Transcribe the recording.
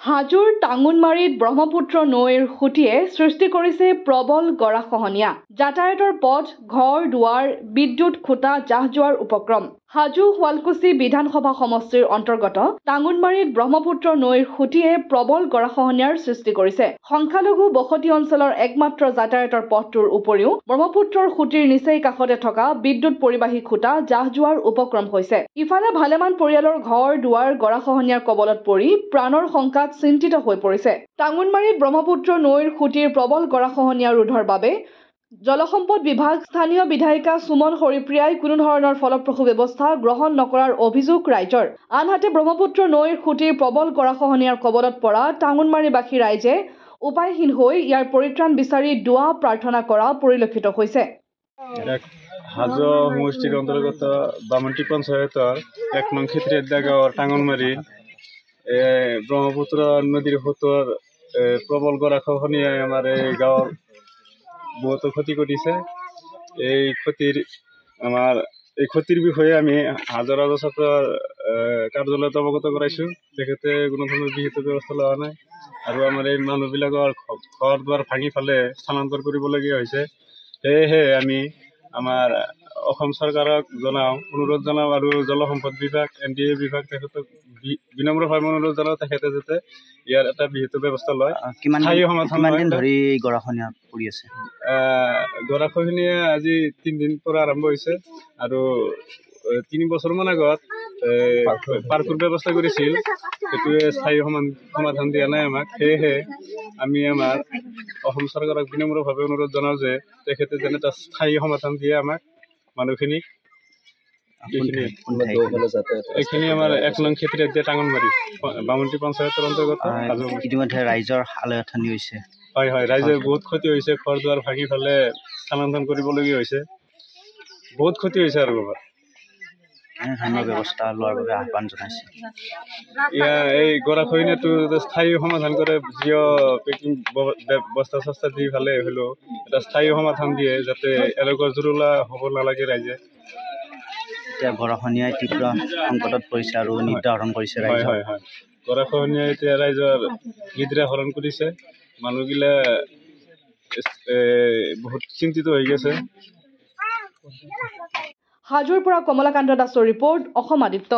হাজোৰ টাঙোনমাৰীত ব্ৰহ্মপুত্ৰ নৈৰ সুঁতিয়ে সৃষ্টি কৰিছে প্ৰবল গৰাখহনীয়া। যাতায়াতৰ পথ, ঘৰ দুৱাৰ, বিদ্যুৎ খুঁটা জাহ যোৱাৰ উপক্ৰম। হাজো শুৱালকুছি বিধানসভা সমষ্টিৰ অন্তৰ্গত টাঙোনমাৰীত ব্ৰহ্মপুত্ৰ নৈৰ সুঁতিয়ে প্ৰবল গৰাখহনীয়াৰ সৃষ্টি কৰিছে। সংখ্যালঘু বসতি অঞ্চলৰ একমাত্ৰ যাতায়াতৰ পথটোৰ উপৰিও ব্ৰহ্মপুত্ৰৰ সুঁতিৰ নিচেই কাষতে থকা বিদ্যুৎ পৰিবাহী খুঁটা জাহ যোৱাৰ উপক্ৰম হৈছে। ইফালে ভালেমান পৰিয়ালৰ ঘৰ দুৱাৰ গৰাখহনীয়াৰ কবলত পৰি প্ৰাণৰ শংকাত চিন্তিত হৈ পৰিছে। টাঙোনমাৰীত ব্ৰহ্মপুত্ৰ নৈৰ সুঁতিৰ প্ৰবল গৰাখহনীয়া ৰোধৰ বাবে জলসম্পদ বিভাগ, স্থানীয় বিধায়িকা সুমন হৰিপ্ৰিয়াই কোনো ধৰণৰ ফলপ্ৰসূ ব্যৱস্থা গ্ৰহণ নকৰাৰ অভিযোগ ৰাইজৰ। আনহাতে ব্ৰহ্মপুত্ৰ নৈৰ সুঁতিৰ প্ৰবল গৰাখহনীয়াৰ কবলত পৰা টাঙোনমাৰীবাসী ৰাইজে উপায়হীন হৈ ইয়াৰ পৰিত্ৰাণ বিচাৰি দুৱা প্ৰাৰ্থনা কৰা পৰিলক্ষিত হৈছে। হাজো সমষ্টিৰ অন্তৰ্গত বামন্তি পঞ্চায়তৰ ১ নং খেত্ৰীয়াদ্দা গাঁৱৰ টাঙোনমাৰী ব্ৰহ্মপুত্ৰ নদীৰ সোঁতৰ প্ৰবল গৰাখহনীয়াই আমাৰ এই গাঁৱৰ বহুতো ক্ষতি কৰিছে। এই ক্ষতিৰ বিষয়ে আমি হাজো ৰাজহ চক্ৰৰ কাৰ্যালয়ত অৱগত কৰাইছোঁ। তেখেতে কোনো ধৰণৰ বিহিত ব্যৱস্থা লোৱা নাই আৰু আমাৰ এই মানুহবিলাকৰ ঘৰ দুৱাৰ ভাঙি ফালে স্থানান্তৰ কৰিবলগীয়া হৈছে। সেয়েহে আমি আমাৰ অসম চৰকাৰক অনুৰোধ জনাওঁ আৰু জলসম্পদ বিভাগ, NDA বিভাগ তেখেতক বিনম্ৰভাৱে অনুৰোধ জনাওঁ তেখেতে যাতে ইয়াৰ এটা বিহিত ব্যৱস্থা লয়। গৰাখহনীয়া আজি ৩ দিন পৰা আৰম্ভ হৈছে আৰু ৩ বছৰমান আগত পাৰ্কুৰ ব্যৱস্থা কৰিছিল, সেইটোৱে স্থায়ী সমাধান দিয়া নাই আমাক। সেয়েহে আমি আমাৰ অসম চৰকাৰক বিনম্ৰভাৱে অনুৰোধ জনাওঁ যে তেখেতে যেন এটা স্থায়ী সমাধান দিয়ে আমাক মানুহখিনিক। এইখিনি আমাৰ ১ নং খেত্ৰীয়াদ্দা টাঙোনমাৰী বামন্তি পঞ্চায়তৰ অন্তৰ্গত। ইতিমধ্যে ৰাইজৰ আলয়ঠানি হৈছে। হয়, ৰাইজৰ বহুত ক্ষতি হৈছে। ঘৰ দুৱাৰ ভাঙি ফালে স্থানান্তৰণ কৰিবলগীয়া হৈছে। বহুত ক্ষতি হৈছে আৰু এনেধৰণৰ ব্যৱস্থা লোৱাৰ বাবে আহ্বান জনাইছে। এই গৰাখহনীয়াটো স্থায়ী সমাধান কৰে, জিঅ' পেকিং বস্তা দি ফালে হ'লেও এটা স্থায়ী সমাধান দিয়ে, যাতে এলোকৰ জুৰুলা হ'ব নালাগে ৰাইজে। এতিয়া গৰাখহনীয়াই তীব্ৰ সংকটত পৰিছে আৰু নিদ্ৰা হৰণ কৰিছে ৰাইজৰ। হয়, গৰাখহনীয়াই এতিয়া ৰাইজৰ নিদ্ৰা হৰণ কৰিছে। মানুহগিলা বহুত চিন্তিত হৈ গৈছে। হাজোৰ পৰা কমলাকান্ত দাসৰ ৰিপৰ্ট, অসম আদিত্য।